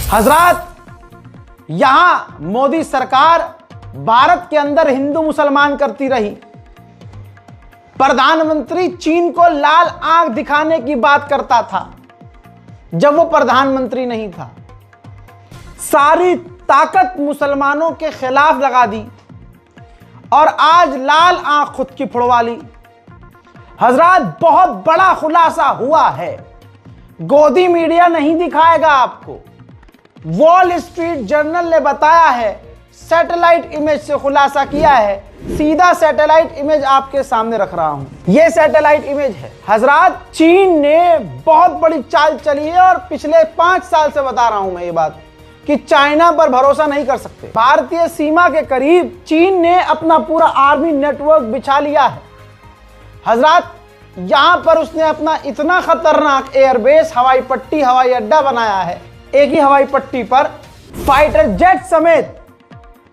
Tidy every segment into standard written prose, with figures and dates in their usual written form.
हजरात, यहां मोदी सरकार भारत के अंदर हिंदू मुसलमान करती रही। प्रधानमंत्री चीन को लाल आंख दिखाने की बात करता था जब वो प्रधानमंत्री नहीं था। सारी ताकत मुसलमानों के खिलाफ लगा दी और आज लाल आंख खुद की फुड़वा ली। हजरात, बहुत बड़ा खुलासा हुआ है। गोदी मीडिया नहीं दिखाएगा आपको। वॉल स्ट्रीट जर्नल ने बताया है, सैटेलाइट इमेज से खुलासा किया है। सीधा सैटेलाइट इमेज आपके सामने रख रहा हूं। यह सैटेलाइट इमेज है। हजरात, चीन ने बहुत बड़ी चाल चली है और पिछले 5 साल से बता रहा हूं मैं ये बात कि चाइना पर भरोसा नहीं कर सकते। भारतीय सीमा के करीब चीन ने अपना पूरा आर्मी नेटवर्क बिछा लिया है। हजरात, यहां पर उसने अपना इतना खतरनाक एयरबेस, हवाई पट्टी, हवाई अड्डा बनाया है। एक ही हवाई पट्टी पर फाइटर जेट समेत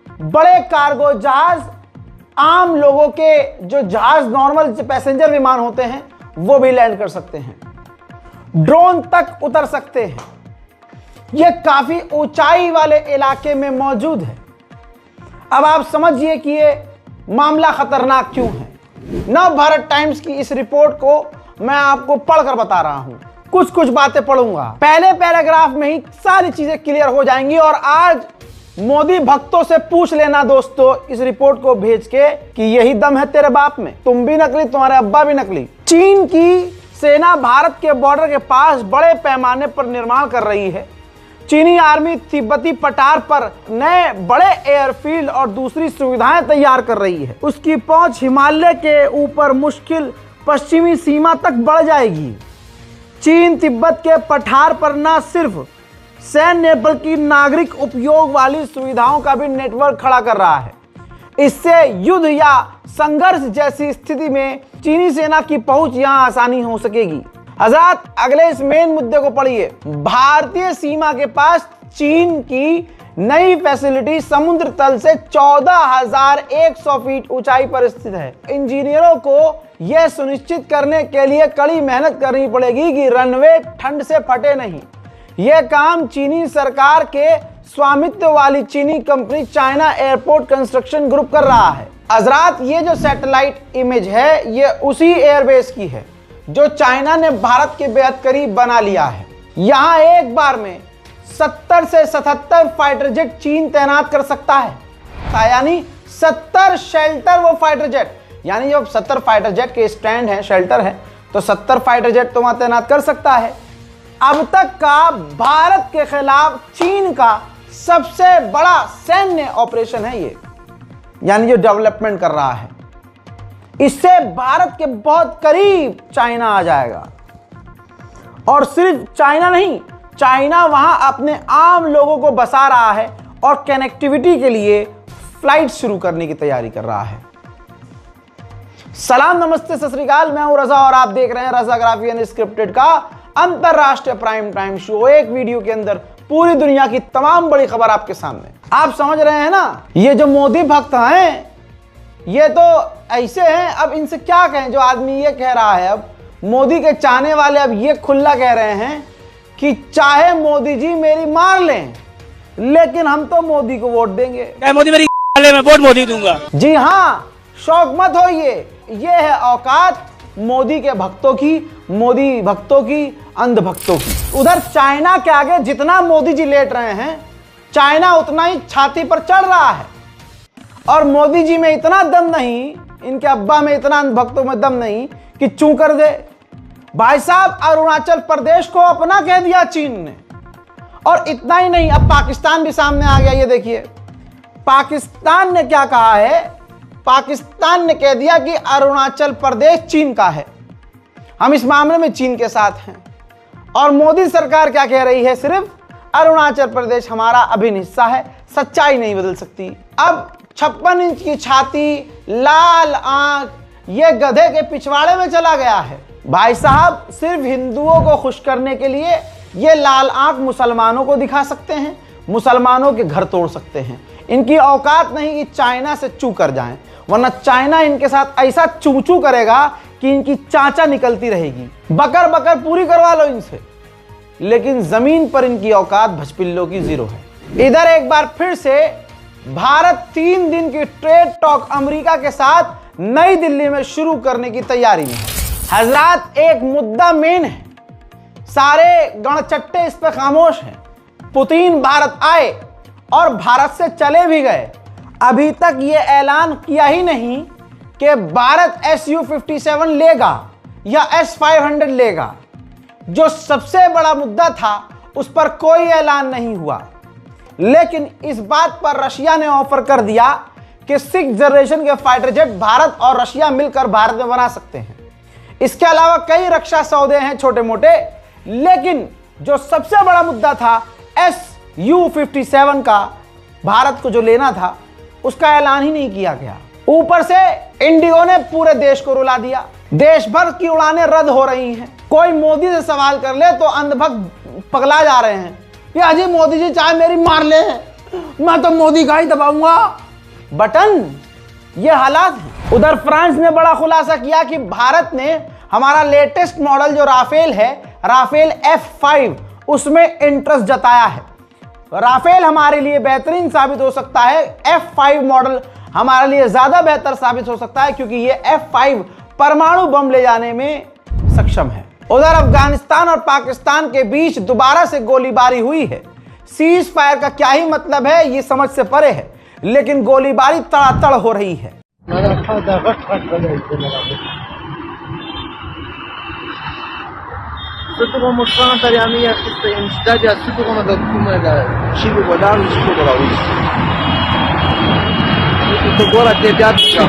बड़े कार्गो जहाज, आम लोगों के जो जहाज नॉर्मल पैसेंजर विमान होते हैं वो भी लैंड कर सकते हैं, ड्रोन तक उतर सकते हैं। यह काफी ऊंचाई वाले इलाके में मौजूद है। अब आप समझिए कि यह मामला खतरनाक क्यों है। नव भारत टाइम्स की इस रिपोर्ट को मैं आपको पढ़कर बता रहा हूं। कुछ बातें पढ़ूंगा। पहले पैराग्राफ में ही सारी चीजें क्लियर हो जाएंगी और आज मोदी भक्तों से पूछ लेना दोस्तों इस रिपोर्ट को भेज के कि यही दम है तेरे बाप में, तुम भी नकली, तुम्हारे अब्बा भी नकली। चीन की सेना भारत के बॉर्डर के पास बड़े पैमाने पर निर्माण कर रही है। चीनी आर्मी तिब्बती पठार पर नए बड़े एयरफील्ड और दूसरी सुविधाएं तैयार कर रही है। उसकी पहुंच हिमालय के ऊपर मुश्किल पश्चिमी सीमा तक बढ़ जाएगी। चीन तिब्बत के पठार पर न सिर्फ सैन्य बल्कि नागरिक उपयोग वाली सुविधाओं का भी नेटवर्क खड़ा कर रहा है। इससे युद्ध या संघर्ष जैसी स्थिति में चीनी सेना की पहुंच यहां आसानी हो सकेगी। हजरात, अगले इस मेन मुद्दे को पढ़िए। भारतीय सीमा के पास चीन की नई फैसिलिटी समुद्र तल से 14,100 फीट ऊंचाई पर स्थित है। इंजीनियरों को यह सुनिश्चित करने के लिए कड़ी मेहनत करनी पड़ेगी कि रनवे ठंड से फटे नहीं। यह काम चीनी सरकार के स्वामित्व वाली चीनी company China airport construction group कर रहा है। हजरात, ये जो सैटेलाइट इमेज है ये उसी एयरबेस की है जो चाइना ने भारत के बेहद करीब बना लिया है। यहां एक बार में 70 से 77 फाइटर जेट चीन तैनात कर सकता है। यानी 70 शेल्टर वो फाइटर जेट, यानी जब 70 फाइटर जेट के स्टैंड है, शेल्टर है, तो 70 फाइटर जेट तो वहां तैनात कर सकता है। अब तक का भारत के खिलाफ चीन का सबसे बड़ा सैन्य ऑपरेशन है ये, यानी जो डेवलपमेंट कर रहा है। इससे भारत के बहुत करीब चाइना आ जाएगा। और सिर्फ चाइना नहीं, चाइना वहां अपने आम लोगों को बसा रहा है और कनेक्टिविटी के लिए फ्लाइट शुरू करने की तैयारी कर रहा है। सलाम, नमस्ते, सत श्री अकाल। मैं हूं रजा और आप देख रहे हैं रजाग्राफी अनस्क्रिप्टेड का अंतरराष्ट्रीय प्राइम टाइम शो। एक वीडियो के अंदर पूरी दुनिया की तमाम बड़ी खबर आपके सामने। आप समझ रहे हैं ना, ये जो मोदी भक्त हैं ये तो ऐसे हैं। अब इनसे क्या कहें जो आदमी ये कह रहा है। अब मोदी के चाहने वाले अब ये खुला कह रहे हैं कि चाहे मोदी जी मेरी मार लें लेकिन हम तो मोदी को वोट देंगे। मोदी मेरी मैं वोट मोदी दूंगा। जी हाँ, शौक मत होइए, ये है औकात मोदी के भक्तों की, मोदी भक्तों की, अंध भक्तों की। उधर चाइना के आगे जितना मोदी जी लेट रहे हैं, चाइना उतना ही छाती पर चढ़ रहा है। और मोदी जी में इतना दम नहीं, इनके अब्बा में इतना अंध भक्तों में दम नहीं कि चू कर दे। भाई साहब, अरुणाचल प्रदेश को अपना कह दिया चीन ने। और इतना ही नहीं, अब पाकिस्तान भी सामने आ गया। ये देखिए, पाकिस्तान ने क्या कहा है। पाकिस्तान ने कह दिया कि अरुणाचल प्रदेश चीन का है, हम इस मामले में चीन के साथ हैं। और मोदी सरकार क्या कह रही है, सिर्फ अरुणाचल प्रदेश हमारा अभिन्न हिस्सा है। सच्चाई नहीं बदल सकती। अब 56 इंच की छाती, लाल आंख, ये गधे के पिछवाड़े में चला गया है। भाई साहब, सिर्फ हिंदुओं को खुश करने के लिए ये लाल आंख मुसलमानों को दिखा सकते हैं, मुसलमानों के घर तोड़ सकते हैं। इनकी औकात नहीं कि चाइना से चू कर जाएं, वरना चाइना इनके साथ ऐसा चू चू करेगा कि इनकी चाचा निकलती रहेगी। बकर बकर पूरी करवा लो इनसे। लेकिन जमीन पर इनकी औकात भचपिल्लों की जीरो है। इधर एक बार फिर से भारत 3 दिन की ट्रेड टॉक अमेरिका के साथ नई दिल्ली में शुरू करने की तैयारी में है। हजरात, एक मुद्दा मेन है, सारे गणचट्टे इस पर खामोश हैं। पुतिन भारत आए और भारत से चले भी गए, अभी तक ये ऐलान किया ही नहीं कि भारत Su-57 लेगा या S-500 लेगा। जो सबसे बड़ा मुद्दा था उस पर कोई ऐलान नहीं हुआ, लेकिन इस बात पर रशिया ने ऑफर कर दिया कि 6th जनरेशन के फाइटर जेट भारत और रशिया मिलकर भारत में बना सकते हैं। इसके अलावा कई रक्षा सौदे हैं छोटे मोटे, लेकिन जो सबसे बड़ा मुद्दा था Su-57 का, भारत को जो लेना था, उसका ऐलान ही नहीं किया गया। ऊपर से इंडिगो ने पूरे देश को रुला दिया। देश भर की उड़ानें रद्द हो रही हैं। कोई मोदी से सवाल कर ले तो अंधभक्त पगला जा रहे हैं कि अजी मोदी जी चाहे मेरी मार ले, मैं तो मोदी का ही दबाऊंगा बटन। ये हालात हैं। उधर फ्रांस ने बड़ा खुलासा किया कि भारत ने हमारा लेटेस्ट मॉडल जो राफेल है, राफेल F5, उसमें इंटरेस्ट जताया है। राफेल हमारे लिए बेहतरीन साबित हो सकता है, F5 मॉडल हमारे लिए ज्यादा बेहतर साबित हो सकता है, क्योंकि ये F5 परमाणु बम ले जाने में सक्षम है। उधर अफगानिस्तान और पाकिस्तान के बीच दोबारा से गोलीबारी हुई है। सीज फायर का क्या ही मतलब है, ये समझ से परे है, लेकिन गोलीबारी तड़ातड़ हो रही है। Sytuło mostrana tariami jak jest zdadia sytuło na dokumenta siły wadami siły wadami. To gora te dziadka.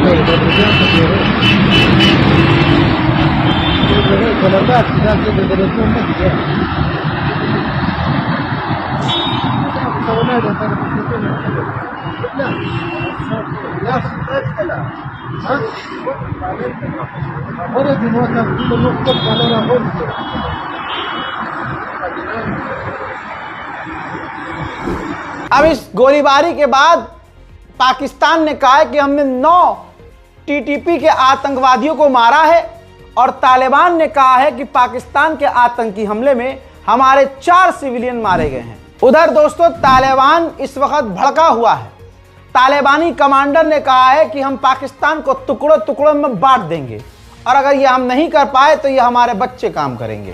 अब इस गोलीबारी के बाद पाकिस्तान ने कहा है कि हमने 9 टीटीपी के आतंकवादियों को मारा है, और तालिबान ने कहा है कि पाकिस्तान के आतंकी हमले में हमारे 4 सिविलियन मारे गए हैं। उधर दोस्तों, तालिबान इस वक्त भड़का हुआ है। तालिबानी कमांडर ने कहा है कि हम पाकिस्तान को टुकड़ों टुकड़ों में बांट देंगे, और अगर ये हम नहीं कर पाए तो ये हमारे बच्चे काम करेंगे।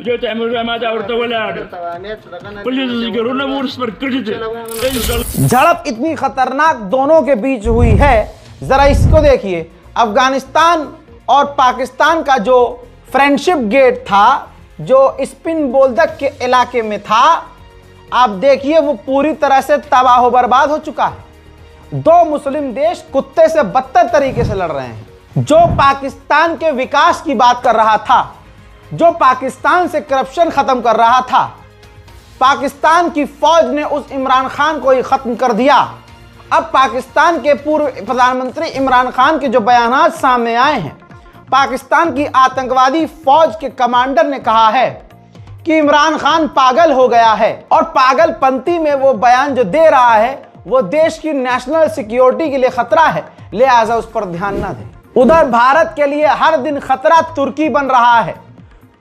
जो तैमूर मादा और तो वलाड पुलिस गरुना मोर्स पर कट झड़प इतनी खतरनाक दोनों के बीच हुई है, जरा इसको देखिए। अफगानिस्तान और पाकिस्तान का जो फ्रेंडशिप गेट था, जो स्पिन बोल्दक के इलाके में था, आप देखिए वो पूरी तरह से तबाह बर्बाद हो चुका है। 2 मुस्लिम देश कुत्ते से बदतर तरीके से लड़ रहे हैं। जो पाकिस्तान के विकास की बात कर रहा था, जो पाकिस्तान से करप्शन खत्म कर रहा था, पाकिस्तान की फौज ने उस इमरान खान को ही खत्म कर दिया। अब पाकिस्तान के पूर्व प्रधानमंत्री इमरान खान के जो बयानात सामने आए हैं, पाकिस्तान की आतंकवादी फौज के कमांडर ने कहा है कि इमरान खान पागल हो गया है, और पागलपंती में वो बयान जो दे रहा है वो देश की नेशनल सिक्योरिटी के लिए खतरा है, लिहाजा उस पर ध्यान ना दें। उधर भारत के लिए हर दिन खतरा तुर्की बन रहा है।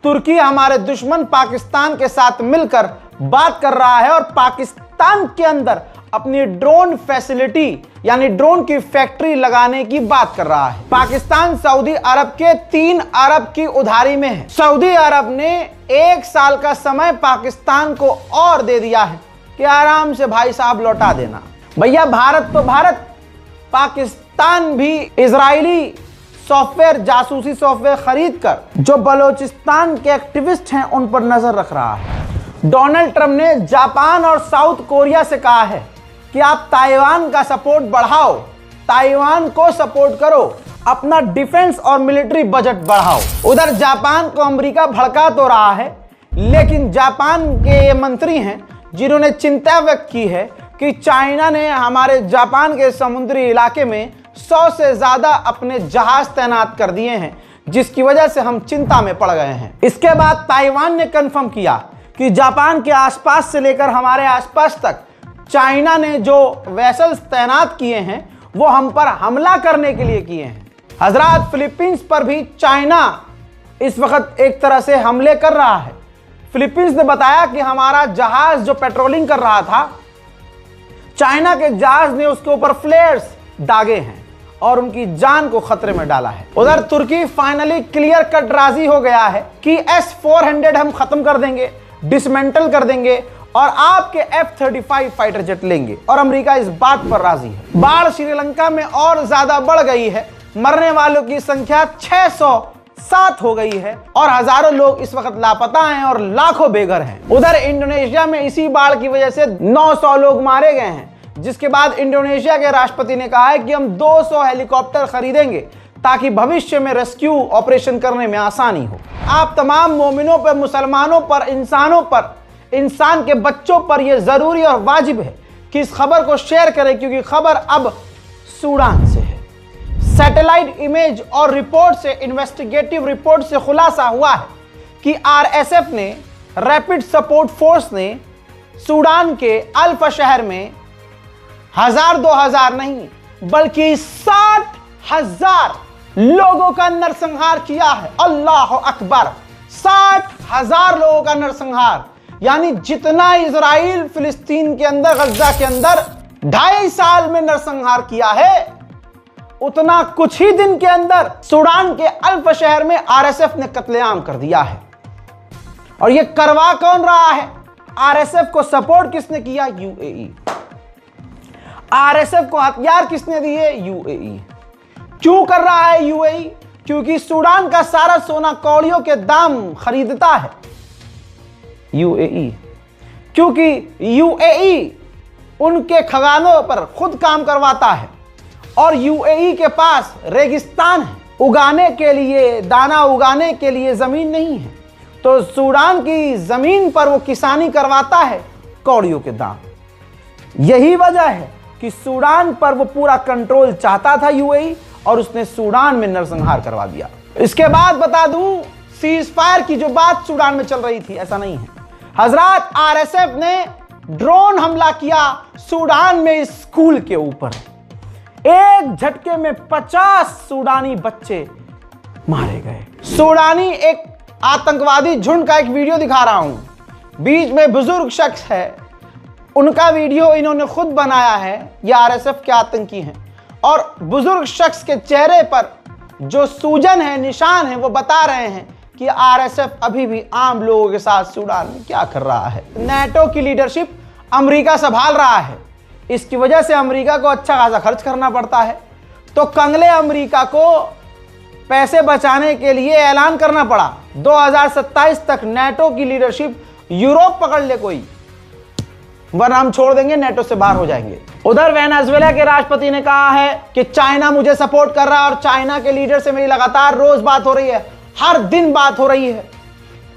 तुर्की हमारे दुश्मन पाकिस्तान के साथ मिलकर बात कर रहा है और पाकिस्तान के अंदर अपनी ड्रोन फैसिलिटी यानी ड्रोन की फैक्ट्री लगाने की बात कर रहा है। पाकिस्तान सऊदी अरब के 3 अरब की उधारी में है। सऊदी अरब ने 1 साल का समय पाकिस्तान को और दे दिया है कि आराम से भाई साहब लौटा देना। भैया भारत तो भारत, पाकिस्तान भी इजरायली सॉफ्टवेयर, जासूसी सॉफ्टवेयर खरीद कर जो बलोचिस्तान के एक्टिविस्ट हैं उन पर नजर रख रहा है। डोनाल्ड ट्रंप ने जापान और साउथ कोरिया से कहा है कि आप ताइवान का सपोर्ट बढ़ाओ, ताइवान को सपोर्ट करो, अपना डिफेंस और मिलिट्री बजट बढ़ाओ। उधर जापान को अमेरिका भड़का तो रहा है, लेकिन जापान के ये मंत्री हैं जिन्होंने चिंता व्यक्त की है कि चाइना ने हमारे जापान के समुद्री इलाके में 100 से ज्यादा अपने जहाज तैनात कर दिए हैं, जिसकी वजह से हम चिंता में पड़ गए हैं। इसके बाद ताइवान ने कंफर्म किया कि जापान के आसपास से लेकर हमारे आसपास तक चाइना ने जो वेसल्स तैनात किए हैं वो हम पर हमला करने के लिए किए हैं। हजरात, फिलीपींस पर भी चाइना इस वक्त एक तरह से हमले कर रहा है। फिलीपींस ने बताया कि हमारा जहाज जो पेट्रोलिंग कर रहा था, चाइना के जहाज ने उसके ऊपर फ्लेयर्स दागे हैं और उनकी जान को खतरे में डाला है। उधर तुर्की फाइनली क्लियर कट राजी हो गया है कि S-400 हम खत्म कर देंगे, डिसमेंटल कर देंगे और आपके F-35 फाइटर जेट लेंगे, और अमेरिका इस बात पर राजी है। बाढ़ श्रीलंका में और ज्यादा बढ़ गई है, मरने वालों की संख्या 607 हो गई है और हजारों लोग इस वक्त लापता हैं और लाखों बेघर हैं। उधर इंडोनेशिया में इसी बाढ़ की वजह से 900 लोग मारे गए हैं, जिसके बाद इंडोनेशिया के राष्ट्रपति ने कहा है कि हम 200 हेलीकॉप्टर खरीदेंगे ताकि भविष्य में रेस्क्यू ऑपरेशन करने में आसानी हो। आप तमाम मोमिनों पर, मुसलमानों पर, इंसानों पर, इंसान के बच्चों पर यह जरूरी और वाजिब है कि इस खबर को शेयर करें, क्योंकि खबर अब सूडान से है। सैटेलाइट इमेज और रिपोर्ट से, इन्वेस्टिगेटिव रिपोर्ट से खुलासा हुआ है कि RSF ने, रैपिड सपोर्ट फोर्स ने सूडान के अल्फा शहर में 1000-2000 नहीं बल्कि 60,000 लोगों का नरसंहार किया है। अल्लाह अकबर, 60,000 लोगों का नरसंहार, यानी जितना इजराइल फिलिस्तीन के अंदर, गज्जा के अंदर 2.5 साल में नरसंहार किया है, उतना कुछ ही दिन के अंदर सूडान के अल्फा शहर में RSF ने कत्लेआम कर दिया है। और यह करवा कौन रहा है? RSF को सपोर्ट किसने किया? UAE। RSF को हथियार किसने दिए? UAE। क्यों कर रहा है UAE? क्योंकि सूडान का सारा सोना कौड़ियों के दाम खरीदता है UAE, क्योंकि UAE उनके खजानों पर खुद काम करवाता है और UAE के पास रेगिस्तान है, उगाने के लिए, दाना उगाने के लिए जमीन नहीं है, तो सूडान की जमीन पर वो किसानी करवाता है कौड़ियों के दाम। यही वजह है कि सूडान पर वो पूरा कंट्रोल चाहता था UAE, और उसने सूडान में नरसंहार करवा दिया। इसके बाद बता दूं, सीज फायर की जो बात सूडान में चल रही थी, ऐसा नहीं है हजरात। RSF ने ड्रोन हमला किया सूडान में स्कूल के ऊपर, एक झटके में 50 सूडानी बच्चे मारे गए। सूडानी एक आतंकवादी झुंड का एक वीडियो दिखा रहा हूं, बीच में बुजुर्ग शख्स है, उनका वीडियो इन्होंने खुद बनाया है, ये RSF के आतंकी हैं, और बुजुर्ग शख्स के चेहरे पर जो सूजन है, निशान है, वो बता रहे हैं कि RSF अभी भी आम लोगों के साथ सूडान में क्या कर रहा है। नेटो की लीडरशिप अमेरिका संभाल रहा है, इसकी वजह से अमेरिका को अच्छा खासा खर्च करना पड़ता है, तो कंगले अमेरिका को पैसे बचाने के लिए ऐलान करना पड़ा 2027 तक नेटो की लीडरशिप यूरोप पकड़ ले कोई, वरना हम छोड़ देंगे, नेटो से बाहर हो जाएंगे। उधर वेनेजुएला के राष्ट्रपति ने कहा है कि चाइना मुझे सपोर्ट कर रहा है और चाइना के लीडर से मेरी लगातार रोज बात हो रही है, हर दिन बात हो रही है,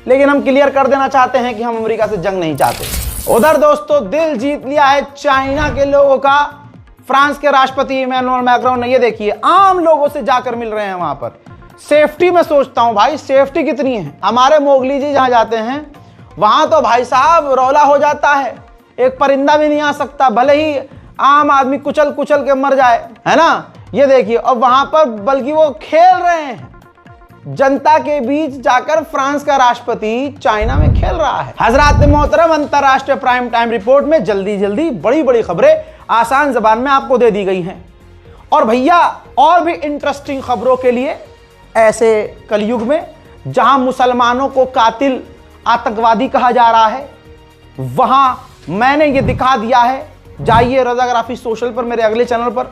लेकिन हम क्लियर कर देना चाहते हैं कि हम अमेरिका से जंग नहीं चाहते। उधर दोस्तों, दिल जीत लिया है चाइना के लोगों का फ्रांस के राष्ट्रपति इमैनुअल मैक्रोन ने। ये देखिए, आम लोगों से जाकर मिल रहे हैं वहां पर। सेफ्टी में सोचता हूं भाई, सेफ्टी कितनी है। हमारे मोगली जी जहां जाते हैं वहां तो भाई साहब रौला हो जाता है, एक परिंदा भी नहीं आ सकता, भले ही आम आदमी कुचल कुचल के मर जाए, है ना। ये देखिए, और वहां पर बल्कि वो खेल रहे हैं, जनता के बीच जाकर फ्रांस का राष्ट्रपति चाइना में खेल रहा है। हजरात मोहतरम, अंतरराष्ट्रीय प्राइम टाइम रिपोर्ट में जल्दी जल्दी बड़ी बड़ी खबरें आसान जबान में आपको दे दी गई हैं। और भैया, और भी इंटरेस्टिंग खबरों के लिए ऐसे कलयुग में जहां मुसलमानों को कातिल, आतंकवादी कहा जा रहा है, वहां मैंने ये दिखा दिया है। जाइए रज़ाग्राफी सोशल पर, मेरे अगले चैनल पर।